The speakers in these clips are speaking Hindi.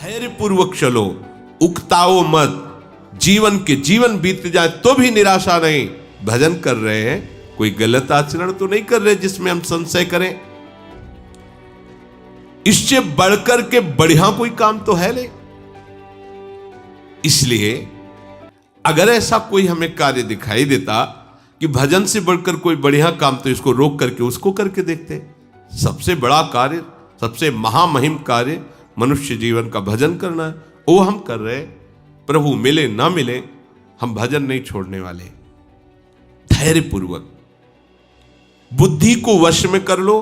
धैर्य पूर्वक चलो, उकताओ मत। जीवन बीत जाए तो भी निराशा नहीं। भजन कर रहे हैं, कोई गलत आचरण तो नहीं कर रहे जिसमें हम संशय करें। इससे बढ़कर के बढ़िया कोई काम तो है नहीं। इसलिए अगर ऐसा कोई हमें कार्य दिखाई देता कि भजन से बढ़कर कोई बढ़िया काम, तो इसको रोक करके उसको करके देखते। सबसे बड़ा कार्य, सबसे महामहिम कार्य मनुष्य जीवन का भजन करना है, वो हम कर रहे। प्रभु मिले ना मिले, हम भजन नहीं छोड़ने वाले। धैर्य पूर्वक बुद्धि को वश में कर लो।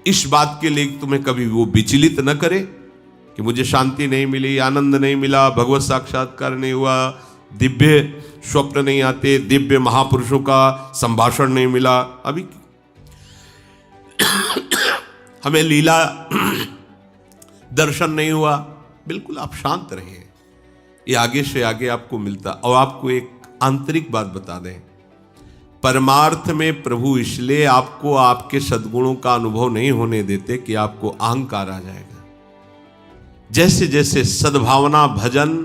इस बात के लिए तुम्हें कभी वो विचलित न करे कि मुझे शांति नहीं मिली, आनंद नहीं मिला, भगवत साक्षात्कार नहीं हुआ, दिव्य स्वप्न नहीं आते, दिव्य महापुरुषों का संभाषण नहीं मिला, अभी हमें लीला दर्शन नहीं हुआ। बिल्कुल आप शांत रहिए, ये आगे से आगे आपको मिलता। और आपको एक आंतरिक बात बता दें, परमार्थ में प्रभु इसलिए आपको आपके सद्गुणों का अनुभव नहीं होने देते कि आपको अहंकार आ जाएगा। जैसे जैसे सद्भावना भजन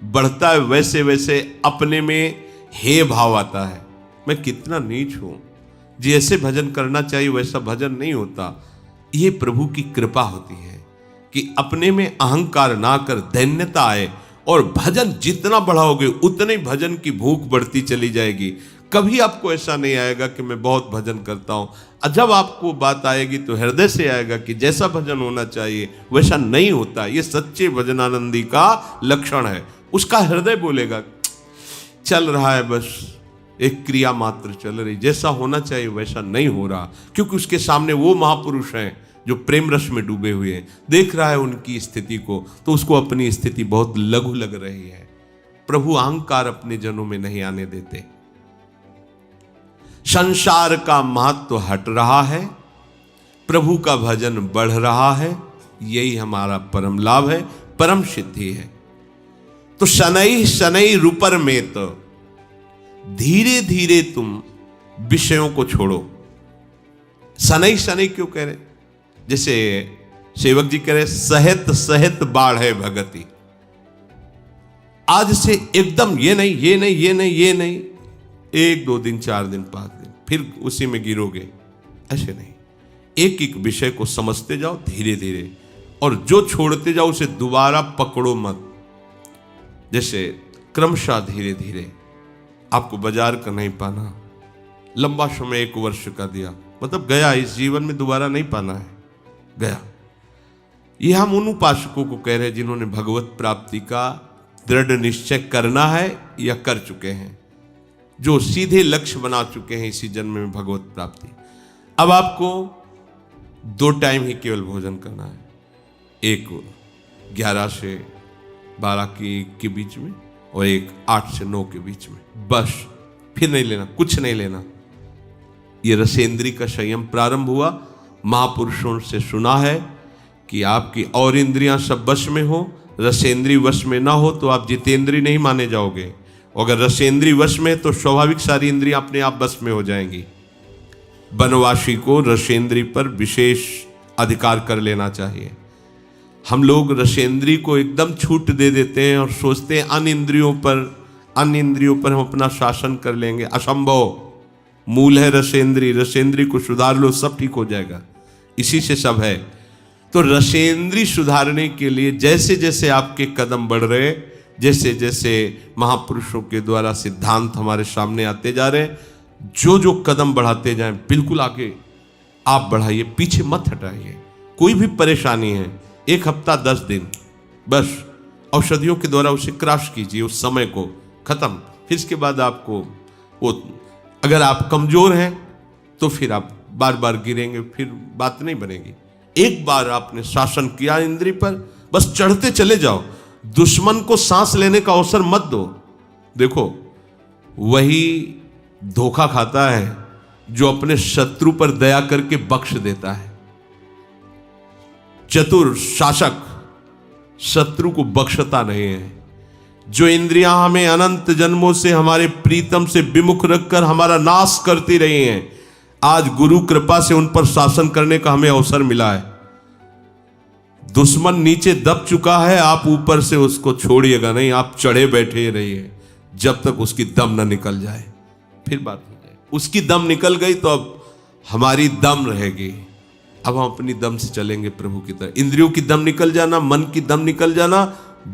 बढ़ता है, वैसे वैसे अपने में हे भाव आता है, मैं कितना नीच हूं, जैसे भजन करना चाहिए वैसा भजन नहीं होता। ये प्रभु की कृपा होती है कि अपने में अहंकार ना कर दैन्यता आए, और भजन जितना बढ़ाओगे उतने ही भजन की भूख बढ़ती चली जाएगी। कभी आपको ऐसा नहीं आएगा कि मैं बहुत भजन करता हूं। जब आपको बात आएगी तो हृदय से आएगा कि जैसा भजन होना चाहिए वैसा नहीं होता। ये सच्चे भजनानंदी का लक्षण है। उसका हृदय बोलेगा चल रहा है, बस एक क्रिया मात्र चल रही, जैसा होना चाहिए वैसा नहीं हो रहा, क्योंकि उसके सामने वो महापुरुष हैं जो प्रेम रस में डूबे हुए हैं। देख रहा है उनकी स्थिति को, तो उसको अपनी स्थिति बहुत लघु लग रही है। प्रभु अहंकार अपने जनों में नहीं आने देते। संसार का महत्व हट रहा है, प्रभु का भजन बढ़ रहा है, यही हमारा परम लाभ है, परम सिद्धि है। तो शनै शनै रूपर में तो धीरे धीरे तुम विषयों को छोड़ो। शनै शनै क्यों कह रहे? जैसे सेवक जी कह रहे सहित सहित बाढ़ है भगति। आज से एकदम ये नहीं ये नहीं ये नहीं ये नहीं, 1 2 दिन 4 दिन 5 दिन फिर उसी में गिरोगे, ऐसे नहीं। एक एक विषय को समझते जाओ धीरे धीरे, और जो छोड़ते जाओ उसे दोबारा पकड़ो मत। जैसे क्रमशः धीरे धीरे आपको बाजार का नहीं पाना, लंबा समय 1 वर्ष का दिया, मतलब गया, इस जीवन में दोबारा नहीं पाना है, गया। ये हम उन उपासकों को कह रहे हैं जिन्होंने भगवत प्राप्ति का दृढ़ निश्चय करना है या कर चुके हैं, जो सीधे लक्ष्य बना चुके हैं इसी जन्म में भगवत प्राप्ति। अब आपको 2 टाइम ही केवल भोजन करना है, एक 11 से 12 के बीच में, और एक 8 से 9 के बीच में, बस। फिर नहीं लेना, कुछ नहीं लेना। ये रसेंद्री का संयम प्रारंभ हुआ। महापुरुषों से सुना है कि आपकी और इंद्रियां सब वश में हो, रसेंद्री वश में ना हो तो आप जितेंद्री नहीं माने जाओगे। अगर रसेंद्री वश में तो स्वाभाविक सारी इंद्रियां अपने आप वश में हो जाएंगी। वनवासी को रसेंद्री पर विशेष अधिकार कर लेना चाहिए। हम लोग रसेंद्री को एकदम छूट दे देते हैं और सोचते हैं अन्य इंद्रियों पर हम अपना शासन कर लेंगे। असंभव। मूल है रसेंद्री, रसेंद्री को सुधार लो, सब ठीक हो जाएगा। इसी से सब है। तो रसेंद्री सुधारने के लिए जैसे जैसे आपके कदम बढ़ रहे, जैसे जैसे महापुरुषों के द्वारा सिद्धांत हमारे सामने आते जा रहे, जो जो कदम बढ़ाते जाएं, बिल्कुल आगे आप बढ़ाइए, पीछे मत हटाइए। कोई भी परेशानी है, 1 हफ्ता 10 दिन, बस औषधियों के द्वारा उसे क्रॉस कीजिए, उस समय को खत्म। फिर इसके बाद आपको वो, अगर आप कमजोर हैं तो फिर आप बार बार गिरेंगे, फिर बात नहीं बनेगी। एक बार आपने शासन किया इंद्रिय पर, बस चढ़ते चले जाओ। दुश्मन को सांस लेने का अवसर मत दो। देखो, वही धोखा खाता है जो अपने शत्रु पर दया करके बख्श देता है। चतुर शासक शत्रु को बख्शता नहीं है। जो इंद्रियां हमें अनंत जन्मों से हमारे प्रीतम से विमुख रखकर हमारा नाश करती रही हैं, आज गुरु कृपा से उन पर शासन करने का हमें अवसर मिला है। दुश्मन नीचे दब चुका है, आप ऊपर से उसको छोड़िएगा नहीं, आप चढ़े बैठे रहिए जब तक उसकी दम ना निकल जाए, फिर बात हो जाए। उसकी दम निकल गई तो अब हमारी दम रहेगी, अब हम अपनी दम से चलेंगे प्रभु की तरह। इंद्रियों की दम निकल जाना, मन की दम निकल जाना,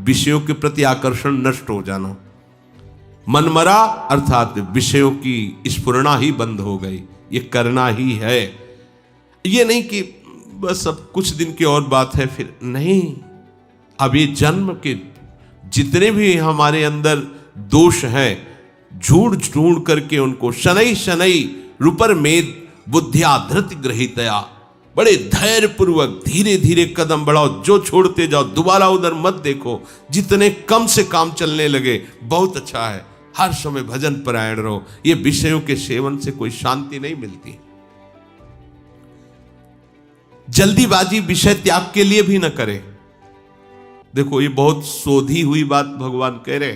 विषयों के प्रति आकर्षण नष्ट हो जाना, मन मरा अर्थात विषयों की स्फुरना ही बंद हो गई। ये करना ही है, ये नहीं कि बस अब कुछ दिन की और बात है फिर नहीं। अब ये जन्म के जितने भी हमारे अंदर दोष हैं, झूठ ढूंढ करके उनको शनै शनै रुपर मेद बुद्धिया धृति ग्रहितया, बड़े धैर्य पूर्वक धीरे धीरे कदम बढ़ाओ, जो छोड़ते जाओ, दोबारा उधर मत देखो। जितने कम से काम चलने लगे बहुत अच्छा है। हर समय भजन परायण रहो। ये विषयों के सेवन से कोई शांति नहीं मिलती। जल्दीबाजी विषय त्याग के लिए भी न करें। देखो ये बहुत शोधी हुई बात भगवान कह रहे,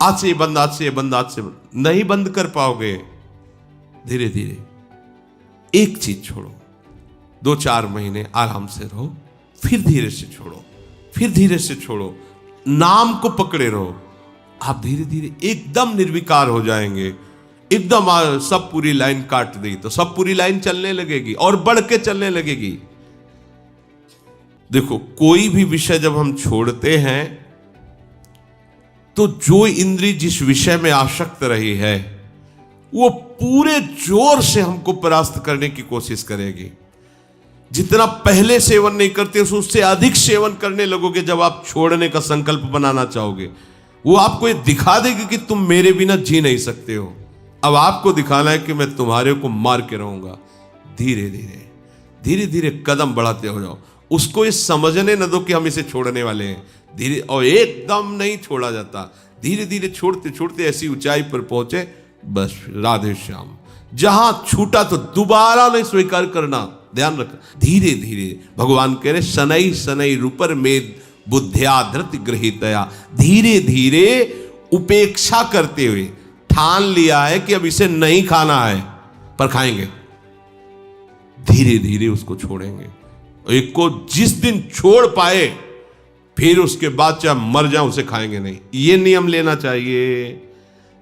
आज से ये बंद, आज से ये बंद, आज से नहीं बंद कर पाओगे। धीरे धीरे एक चीज छोड़ो, 2-4 महीने आराम से रहो, फिर धीरे से छोड़ो, फिर धीरे से छोड़ो, नाम को पकड़े रहो। आप धीरे धीरे एकदम निर्विकार हो जाएंगे। एकदम सब पूरी लाइन काट दी तो सब पूरी लाइन चलने लगेगी और बढ़ के चलने लगेगी। देखो कोई भी विषय जब हम छोड़ते हैं तो जो इंद्री जिस विषय में आसक्त रही है वो पूरे जोर से हमको परास्त करने की कोशिश करेगी। जितना पहले सेवन नहीं करते उससे अधिक सेवन करने लगोगे। जब आप छोड़ने का संकल्प बनाना चाहोगे वो आपको ये दिखा देगी कि तुम मेरे बिना जी नहीं सकते हो। अब आपको दिखाना है कि मैं तुम्हारे को मार के रहूंगा। धीरे धीरे धीरे धीरे कदम बढ़ाते हो जाओ। उसको ये समझने न दो कि हम इसे छोड़ने वाले हैं। धीरे, और एकदम नहीं छोड़ा जाता। धीरे धीरे छोड़ते छोड़ते ऐसी ऊंचाई पर पहुंचे, बस राधे श्याम। जहां छूटा तो दोबारा नहीं स्वीकार करना, ध्यान रखना। धीरे धीरे भगवान कह रहे शनै शनै रूपर मेद बुद्धिया धृति गृहीतया, धीरे धीरे उपेक्षा करते हुए ठान लिया है कि अब इसे नहीं खाना है पर खाएंगे। धीरे धीरे उसको छोड़ेंगे। एक को जिस दिन छोड़ पाए फिर उसके बाद चाहे मर जाए उसे खाएंगे नहीं। ये नियम लेना चाहिए।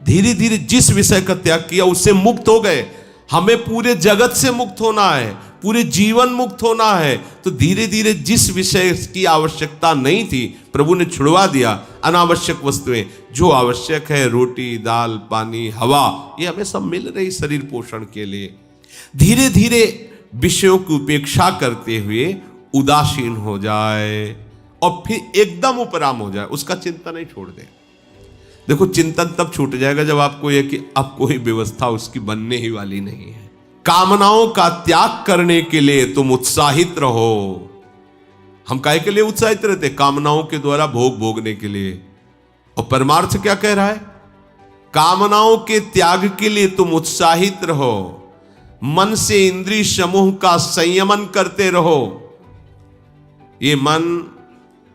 धीरे धीरे जिस विषय का त्याग किया उससे मुक्त हो गए। हमें पूरे जगत से मुक्त होना है, पूरे जीवन मुक्त होना है। तो धीरे धीरे जिस विषय की आवश्यकता नहीं थी प्रभु ने छुड़वा दिया। अनावश्यक वस्तुएं, जो आवश्यक है रोटी दाल पानी हवा, ये हमें सब मिल रही शरीर पोषण के लिए। धीरे धीरे विषयों की उपेक्षा करते हुए उदासीन हो जाए और फिर एकदम उपराम हो जाए, उसका चिंतन नहीं छोड़ दे। देखो चिंतन तब छूट जाएगा जब आपको यह कि अब कोई व्यवस्था उसकी बनने ही वाली नहीं है। कामनाओं का त्याग करने के लिए तुम उत्साहित रहो। हम काहे के लिए उत्साहित रहते? कामनाओं के द्वारा भोग भोगने के लिए। और परमार्थ क्या कह रहा है? कामनाओं के त्याग के लिए तुम उत्साहित रहो। मन से इंद्रिय समूह का संयमन करते रहो। ये मन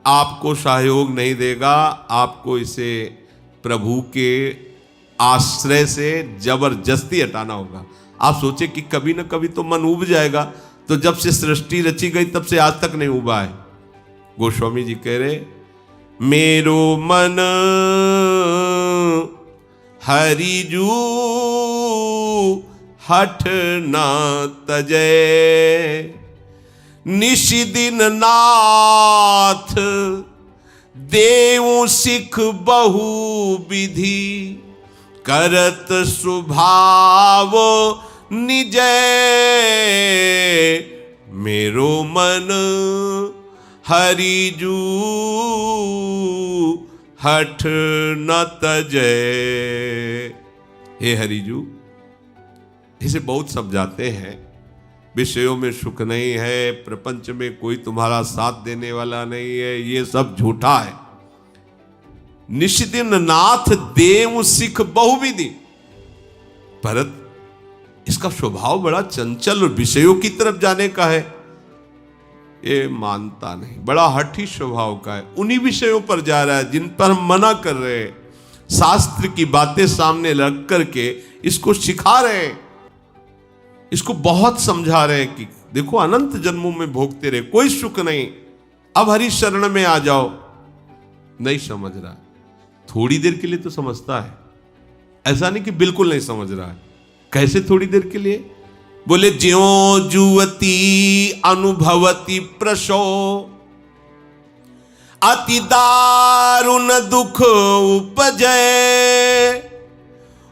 आपको सहयोग नहीं देगा, आपको इसे प्रभु के आश्रय से जबरदस्ती हटाना होगा। आप सोचे कि कभी ना कभी तो मन उब जाएगा, तो जब से सृष्टि रची गई तब से आज तक नहीं उबा है। गोस्वामी जी कह रहे मेरो मन हरिजू हठ न तजय, निशिदिन नाथ देव सिख बहु विधि, करत स्वभाव निजय, मेरो मन हरिजू हठ न तजय। हे हरिजू, इसे बहुत समझाते हैं। विषयों में सुख नहीं है, प्रपंच में कोई तुम्हारा साथ देने वाला नहीं है, ये सब झूठा है। निशिदिन नाथ देव सिख बहुविधि, भरत इसका स्वभाव बड़ा चंचल और विषयों की तरफ जाने का है, ये मानता नहीं। बड़ा हठी स्वभाव का है, उन्हीं विषयों पर जा रहा है जिन पर हम मना कर रहे हैं। शास्त्र की बातें सामने रख करके इसको सिखा रहे हैं, इसको बहुत समझा रहे हैं कि देखो अनंत जन्मों में भोगते रहे, कोई सुख नहीं, अब हरि शरण में आ जाओ, नहीं समझ रहा। थोड़ी देर के लिए तो समझता है, ऐसा नहीं कि बिल्कुल नहीं समझ रहा है। कैसे थोड़ी देर के लिए? बोले ज्यों जुवती अनुभवती प्रसो, अति दारुण दुख उपजय,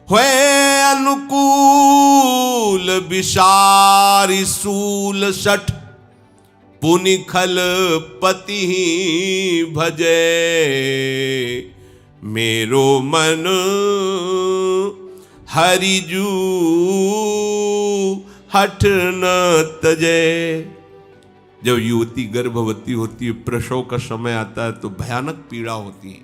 हुए अनुकूल विषारी सूल सठ, पुनि खल पति भजे, मेरो मन हरिजू हठ न तजे। जब युवती गर्भवती होती है, प्रसव का समय आता है, तो भयानक पीड़ा होती है।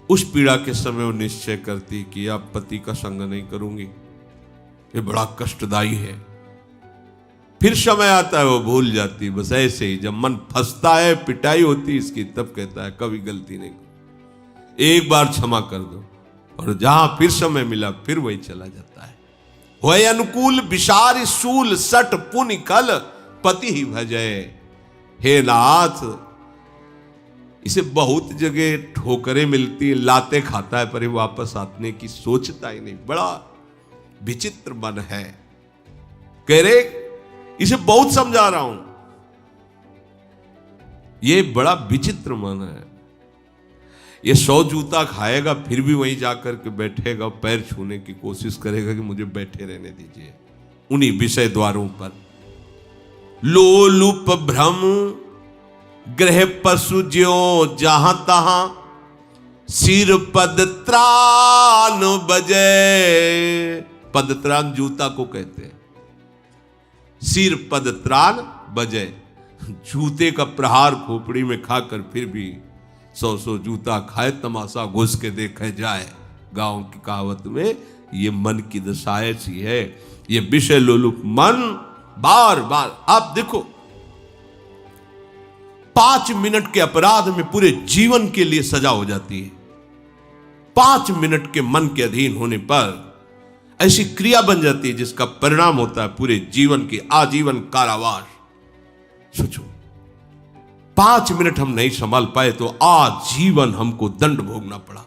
उस पीड़ा के समय वो निश्चय करती है कि अब पति का संग नहीं करूंगी, ये बड़ा कष्टदायी है। फिर समय आता है, वो भूल जाती है। बस ऐसे ही जब मन फंसता है, पिटाई होती है इसकी, तब कहता है कभी गलती नहीं, एक बार क्षमा कर दो। और जहां फिर समय मिला, फिर वही चला जाता है। वही अनुकूल विषारी शूल सट पुनि कल पति ही भजय। हे नाथ, इसे बहुत जगह ठोकरें मिलती, लाते खाता है, पर वापस आने की सोचता ही नहीं। बड़ा विचित्र मन है। कह रहे इसे बहुत समझा रहा हूं, ये बड़ा विचित्र मन है। ये 100 जूता खाएगा, फिर भी वहीं जाकर के बैठेगा, पैर छूने की कोशिश करेगा कि मुझे बैठे रहने दीजिए उन्हीं विषय द्वारों पर। लोलुप भ्रम ग्रह पशु ज्यों जहां तहां, सिर पद त्राण बजे। पद त्राण जूता को कहते हैं। सिर पद त्राण बजे, जूते का प्रहार खोपड़ी में खाकर फिर भी 100 जूता खाए, तमाशा घुस के देखे जाए। गांव की कहावत में ये मन की दशा ऐसी है। ये विषय लोलुप मन बार बार, आप देखो 5 मिनट के अपराध में पूरे जीवन के लिए सजा हो जाती है। 5 मिनट के मन के अधीन होने पर ऐसी क्रिया बन जाती है जिसका परिणाम होता है पूरे जीवन की आजीवन कारावास। सोचो, 5 मिनट हम नहीं संभाल पाए तो आजीवन हमको दंड भोगना पड़ा।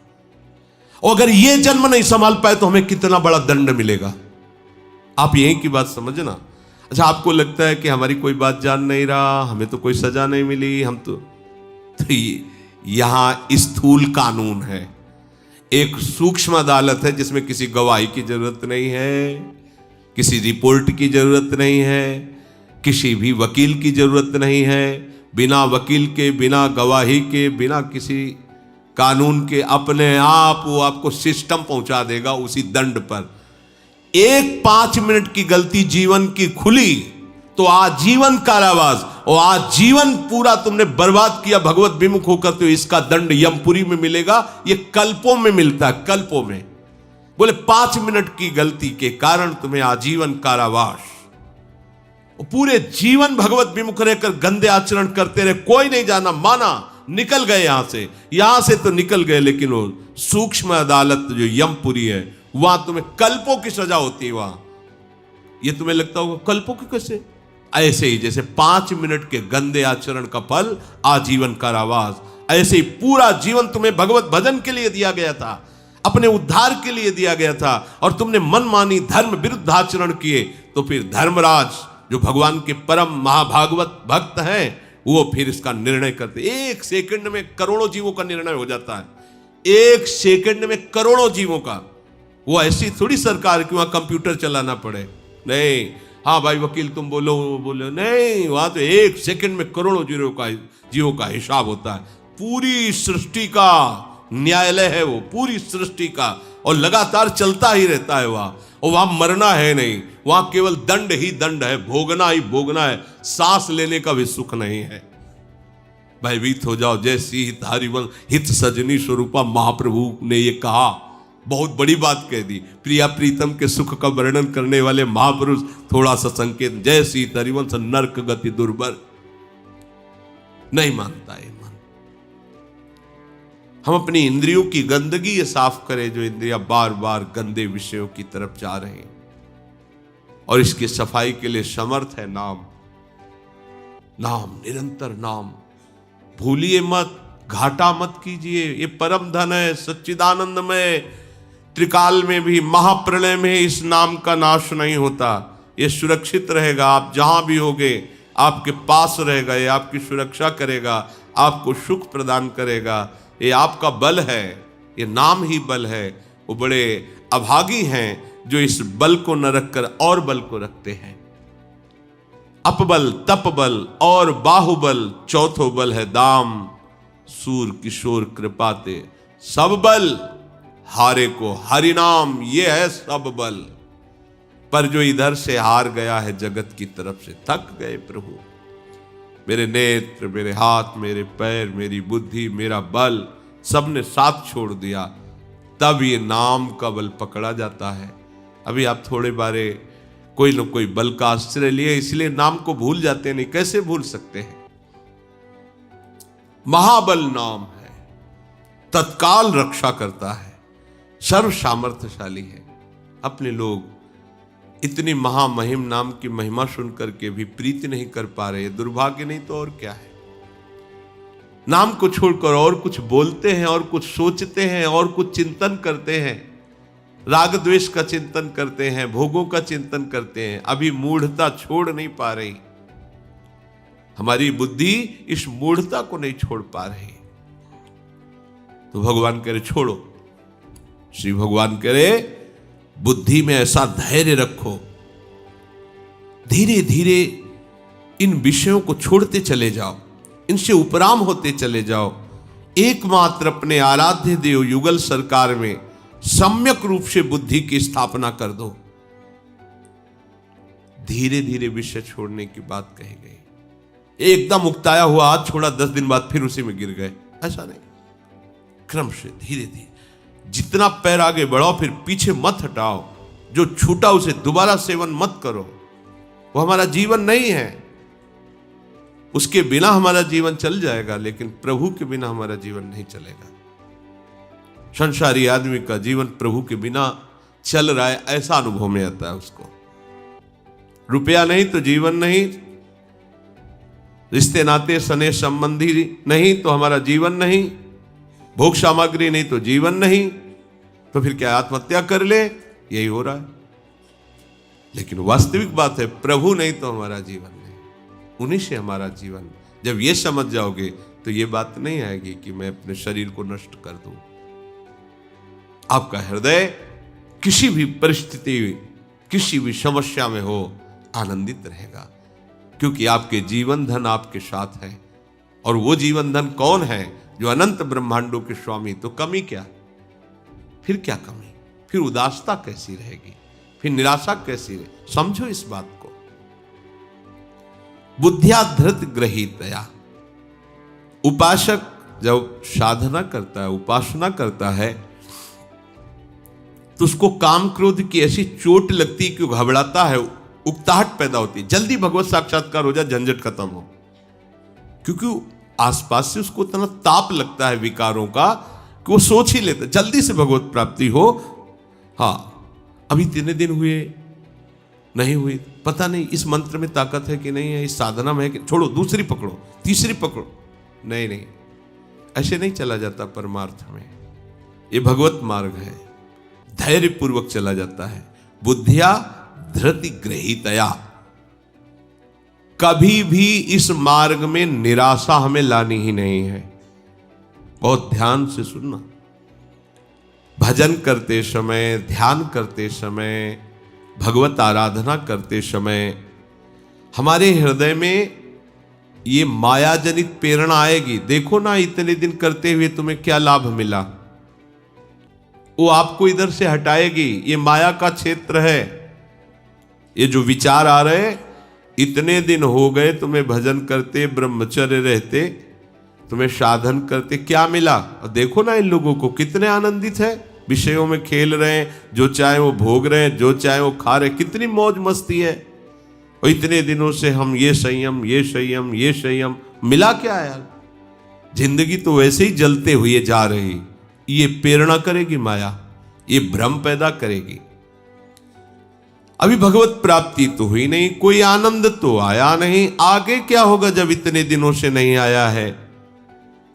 और अगर ये जन्म नहीं संभाल पाए तो हमें कितना बड़ा दंड मिलेगा। आप यही की बात समझना। अच्छा, आपको लगता है कि हमारी कोई बात जान नहीं रहा, हमें तो कोई सजा नहीं मिली, हम तो यहां स्थूल कानून है। एक सूक्ष्म अदालत है जिसमें किसी गवाही की जरूरत नहीं है, किसी रिपोर्ट की जरूरत नहीं है, किसी भी वकील की जरूरत नहीं है। बिना वकील के, बिना गवाही के, बिना किसी कानून के अपने आप वो आपको सिस्टम पहुंचा देगा उसी दंड पर। एक 5 मिनट की गलती जीवन की खुली तो आजीवन कारावास, और आजीवन पूरा तुमने बर्बाद किया भगवत विमुख होकर, तो इसका दंड यमपुरी में मिलेगा। ये कल्पों में मिलता है, कल्पों में। बोले 5 मिनट की गलती के कारण तुम्हें आजीवन कारावास, और पूरे जीवन भगवत विमुख रहकर गंदे आचरण करते रहे, कोई नहीं जाना, माना, निकल गए यहां से तो निकल गए, लेकिन वो सूक्ष्म अदालत जो यमपुरी है, वहां तुम्हें कल्पों की सजा होती है। वहां ये तुम्हें लगता होगा कल्पों की कैसे? ऐसे ही जैसे 5 मिनट के गंदे आचरण का फल आजीवन कारावास, ऐसे ही पूरा जीवन तुम्हें भगवत भजन के लिए दिया गया था, अपने उद्धार के लिए दिया गया था, और तुमने मनमानी धर्म विरुद्ध आचरण किए। तो फिर धर्मराज जो भगवान के परम महाभागवत भक्त हैं, वो फिर इसका निर्णय करते। 1 सेकंड में करोड़ों जीवों का निर्णय हो जाता है। 1 सेकंड में करोड़ों जीवों का। वो ऐसी थोड़ी सरकार कि वहां कंप्यूटर चलाना पड़े, नहीं। हाँ भाई वकील तुम बोलो, वो बोलो, नहीं। वहां तो 1 सेकंड में करोड़ों जीवों का हिसाब होता है। पूरी सृष्टि का न्यायालय है वो, पूरी सृष्टि का, और लगातार चलता ही रहता है वहां। और वहां मरना है नहीं, वहां केवल दंड ही दंड है, भोगना ही भोगना है, सांस लेने का भी सुख नहीं है। भयभीत हो जाओ, जैसी हित हरिवंश हित सजनी स्वरूपा महाप्रभु ने ये कहा, बहुत बड़ी बात कह दी। प्रिया प्रीतम के सुख का वर्णन करने वाले महापुरुष थोड़ा सा संकेत, जय सीत हरिवंश नरक गति दुर्बर। नहीं मानता है मन। हम अपनी इंद्रियों की गंदगी ये साफ करें, जो इंद्रियां बार बार गंदे विषयों की तरफ जा रहे हैं, और इसकी सफाई के लिए समर्थ है नाम। नाम, निरंतर नाम। भूलिए मत, घाटा मत कीजिए। ये परम धन है, सच्चिदानंद में त्रिकाल में भी, महाप्रलय में इस नाम का नाश नहीं होता। ये सुरक्षित रहेगा, आप जहां भी होगे आपके पास रहेगा, ये आपकी सुरक्षा करेगा, आपको सुख प्रदान करेगा। ये आपका बल है, ये नाम ही बल है। वो बड़े अभागी हैं जो इस बल को न रखकर और बल को रखते हैं। अपबल, तपबल और बाहुबल, चौथो बल है दाम। सूर किशोर कृपाते सब बल, हारे को हरिनाम, ये है सब बल। पर जो इधर से हार गया है जगत की तरफ से, थक गए प्रभु, मेरे नेत्र, मेरे हाथ, मेरे पैर, मेरी बुद्धि, मेरा बल सबने साथ छोड़ दिया, तब ये नाम का बल पकड़ा जाता है। अभी आप थोड़े बारे कोई न कोई बल का आश्रय लिए, इसलिए नाम को भूल जाते नहीं। कैसे भूल सकते हैं? महाबल नाम है, तत्काल रक्षा करता है, सर्व सामर्थ्यशाली है। अपने लोग इतनी महामहिम नाम की महिमा सुनकर के भी प्रीति नहीं कर पा रहे, दुर्भाग्य नहीं तो और क्या है। नाम को छोड़कर और कुछ बोलते हैं, और कुछ सोचते हैं, और कुछ चिंतन करते हैं, राग द्वेष का चिंतन करते हैं, भोगों का चिंतन करते हैं। अभी मूढ़ता छोड़ नहीं पा रही, हमारी बुद्धि इस मूढ़ता को नहीं छोड़ पा रही। तो भगवान कह रहे छोड़ो, श्री भगवान कह रहे बुद्धि में ऐसा धैर्य रखो, धीरे धीरे इन विषयों को छोड़ते चले जाओ, इनसे उपराम होते चले जाओ। एकमात्र अपने आराध्य देव युगल सरकार में सम्यक रूप से बुद्धि की स्थापना कर दो। धीरे धीरे विषय छोड़ने की बात कही गई। एकदम उकताया हुआ हाथ छोड़ा, 10 दिन बाद फिर उसी में गिर गए, ऐसा नहीं। क्रम से धीरे धीरे जितना पैर आगे बढ़ाओ, फिर पीछे मत हटाओ। जो छूटा उसे दोबारा सेवन मत करो, वो हमारा जीवन नहीं है। उसके बिना हमारा जीवन चल जाएगा, लेकिन प्रभु के बिना हमारा जीवन नहीं चलेगा। संसारी आदमी का जीवन प्रभु के बिना चल रहा है, ऐसा अनुभव में आता है उसको। रुपया नहीं तो जीवन नहीं, रिश्ते नाते सने संबंधी नहीं तो हमारा जीवन नहीं, भोग सामग्री नहीं तो जीवन नहीं। तो फिर क्या आत्महत्या कर ले? यही हो रहा है। लेकिन वास्तविक बात है, प्रभु नहीं तो हमारा जीवन नहीं, उन्हीं से हमारा जीवन। जब ये समझ जाओगे तो ये बात नहीं आएगी कि मैं अपने शरीर को नष्ट कर दूं। आपका हृदय किसी भी परिस्थिति, किसी भी समस्या में हो, आनंदित रहेगा, क्योंकि आपके जीवन धन आपके साथ है। और वो जीवन धन कौन है? जो अनंत ब्रह्मांडों के स्वामी। तो कमी क्या? फिर क्या कमी? फिर उदासता कैसी रहेगी? फिर निराशा कैसी रहे? समझो इस बात को। बुद्धिया धृत ग्रहीतया, उपासक जब साधना करता है, उपासना करता है, तो उसको काम क्रोध की ऐसी चोट लगती कि वो घबराता है, उकताहट पैदा होती है, जल्दी भगवत साक्षात्कार हो जाए, झंझट खत्म हो। क्योंकि आसपास से उसको इतना ताप लगता है विकारों का कि वो सोच ही लेता जल्दी से भगवत प्राप्ति हो। हाँ, अभी 3 दिन हुए, नहीं हुई, पता नहीं इस मंत्र में ताकत है कि नहीं है, इस साधना में है कि, छोड़ो, दूसरी पकड़ो, तीसरी पकड़ो। नहीं नहीं, ऐसे नहीं चला जाता परमार्थ में। ये भगवत मार्ग है, धैर्य पूर्वक चला जाता है। बुद्धिया धृति ग्रहीतया, कभी भी इस मार्ग में निराशा हमें लानी ही नहीं है। बहुत ध्यान से सुनना। भजन करते समय, ध्यान करते समय, भगवत आराधना करते समय हमारे हृदय में ये माया जनित प्रेरणा आएगी। देखो ना, इतने दिन करते हुए तुम्हें क्या लाभ मिला, वो आपको इधर से हटाएगी। ये माया का क्षेत्र है। ये जो विचार आ रहे, इतने दिन हो गए तुम्हें भजन करते, ब्रह्मचर्य रहते, तुम्हें साधन करते, क्या मिला? और देखो ना इन लोगों को कितने आनंदित है, विषयों में खेल रहे हैं, जो चाहे वो भोग रहे हैं, जो चाहे वो खा रहे, कितनी मौज मस्ती है। और इतने दिनों से हम ये संयम, ये संयम, ये संयम, मिला क्या यार? जिंदगी तो वैसे ही जलते हुए जा रही। ये प्रेरणा करेगी माया, ये भ्रम पैदा करेगी। अभी भगवत प्राप्ति तो हुई नहीं, कोई आनंद तो आया नहीं। आगे क्या होगा जब इतने दिनों से नहीं आया है?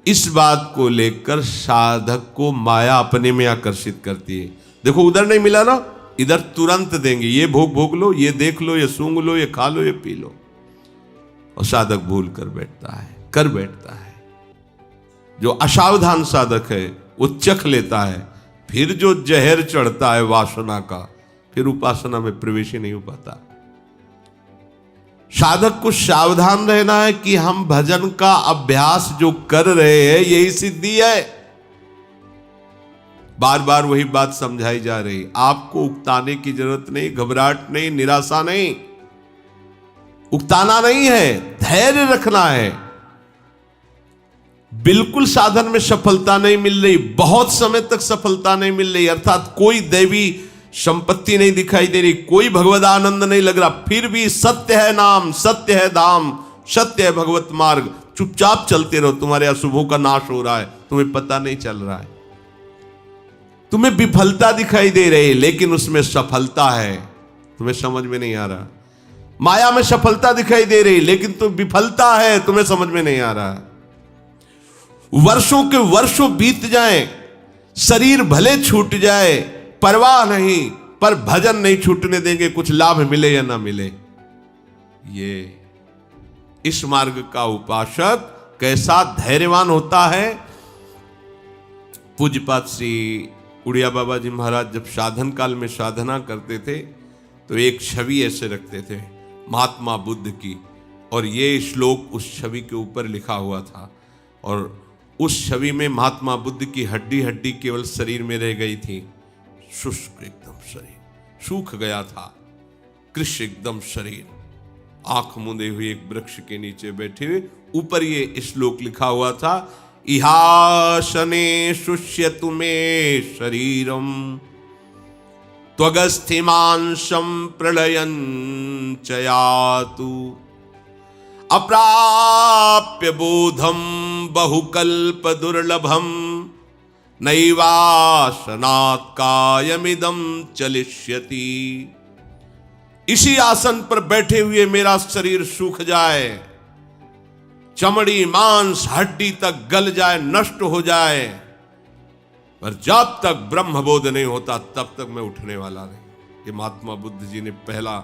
इस बात को लेकर साधक को माया अपने में आकर्षित करती है। देखो उधर नहीं मिला ना, इधर तुरंत देंगे, ये भोग लो, ये देख लो, ये सूंघ लो, ये खा लो, ये पी लो। और साधक भूल कर बैठता है। जो असावधान साधक है वो चख लेता है, फिर जो जहर चढ़ता है वासना का, फिर उपासना में प्रवेश ही नहीं हो पाता। साधक को सावधान रहना है कि हम भजन का अभ्यास जो कर रहे हैं यही सिद्धि है। बार बार वही बात समझाई जा रही। आपको उकताने की जरूरत नहीं, घबराहट नहीं, निराशा नहीं, उकताना नहीं है, धैर्य रखना है। बिल्कुल साधन में सफलता नहीं मिल रही, बहुत समय तक सफलता नहीं मिल रही, अर्थात कोई दैवी संपत्ति नहीं दिखाई दे रही, कोई भगवद आनंद नहीं लग रहा, फिर भी सत्य है नाम, सत्य है धाम, सत्य है भगवत मार्ग, चुपचाप चलते रहो, तुम्हारे अशुभों का नाश हो रहा है, तुम्हें पता नहीं चल रहा है। तुम्हें विफलता दिखाई दे रही, लेकिन उसमें सफलता है, तुम्हें समझ में नहीं आ रहा। माया में सफलता दिखाई दे रही, लेकिन तो विफलता है, तुम्हें समझ में नहीं आ रहा। वर्षों के वर्षों बीत जाएं, शरीर भले छूट जाए, परवाह नहीं, पर भजन नहीं छूटने देंगे, कुछ लाभ मिले या ना मिले। ये इस मार्ग का उपासक कैसा धैर्यवान होता है। पूज्यपाद श्री उड़िया बाबा जी महाराज जब साधन काल में साधना करते थे तो एक छवि ऐसे रखते थे महात्मा बुद्ध की, और ये श्लोक उस छवि के ऊपर लिखा हुआ था। और उस छवि में महात्मा बुद्ध की हड्डी हड्डी केवल शरीर में रह गई थी, शुष्क एकदम शरीर सूख गया था, कृष्ण एकदम शरीर, आंख मूंदे हुए एक वृक्ष के नीचे बैठे हुए, ऊपर ये श्लोक लिखा हुआ था, इहासने शुष्यतु मे शरीरम त्वगस्थिमांशं प्रलयं च यातु अप्राप्य बोधम बहुकल्प दुर्लभम नैवासनात् कायमिदं चलिष्यति। इसी आसन पर बैठे हुए मेरा शरीर सूख जाए, चमड़ी मांस हड्डी तक गल जाए, नष्ट हो जाए, पर जब तक ब्रह्मबोध नहीं होता तब तक मैं उठने वाला नहीं। ये महात्मा बुद्ध जी ने पहला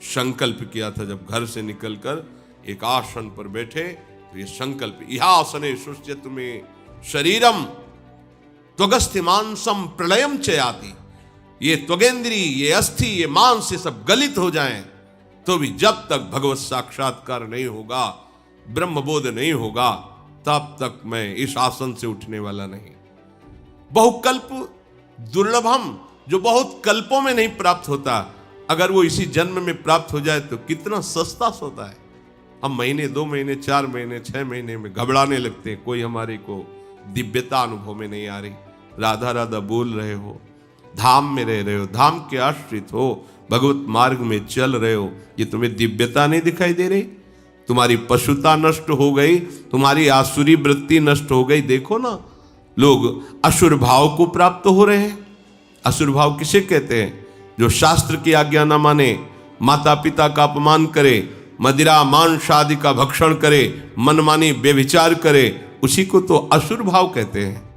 संकल्प किया था जब घर से निकलकर एक आसन पर बैठे, तो ये संकल्प, यह आसने शुष्यतु मे शरीरम त्वगस्थिमांसम प्रलयम च याति। ये त्वगेंद्री, ये अस्थि, ये मांस, ये सब गलित हो जाएं, तो भी जब तक भगवत साक्षात्कार नहीं होगा, ब्रह्मबोध नहीं होगा, तब तक मैं इस आसन से उठने वाला नहीं। बहुकल्प दुर्लभम, जो बहुत कल्पों में नहीं प्राप्त होता, अगर वो इसी जन्म में प्राप्त हो जाए तो कितना सस्ता होता है। हम महीने, 2 महीने, 4 महीने, 6 महीने में घबराने लगते हैं, कोई हमारे को दिव्यता अनुभव में नहीं आ रही। राधा राधा बोल रहे हो, धाम में रह रहे हो, धाम के आश्रित हो, भगवत मार्ग में चल रहे हो, ये तुम्हें दिव्यता नहीं दिखाई दे रही? तुम्हारी पशुता नष्ट हो गई, तुम्हारी आसुरी वृत्ति नष्ट हो गई। देखो ना, लोग असुर भाव को प्राप्त हो रहे हैं। असुर भाव किसे कहते हैं? जो शास्त्र की आज्ञा न माने, माता पिता का अपमान करे, मदिरा मांस आदि का भक्षण करे, मनमानी व्यभिचार करे, उसी को तो असुर भाव कहते हैं।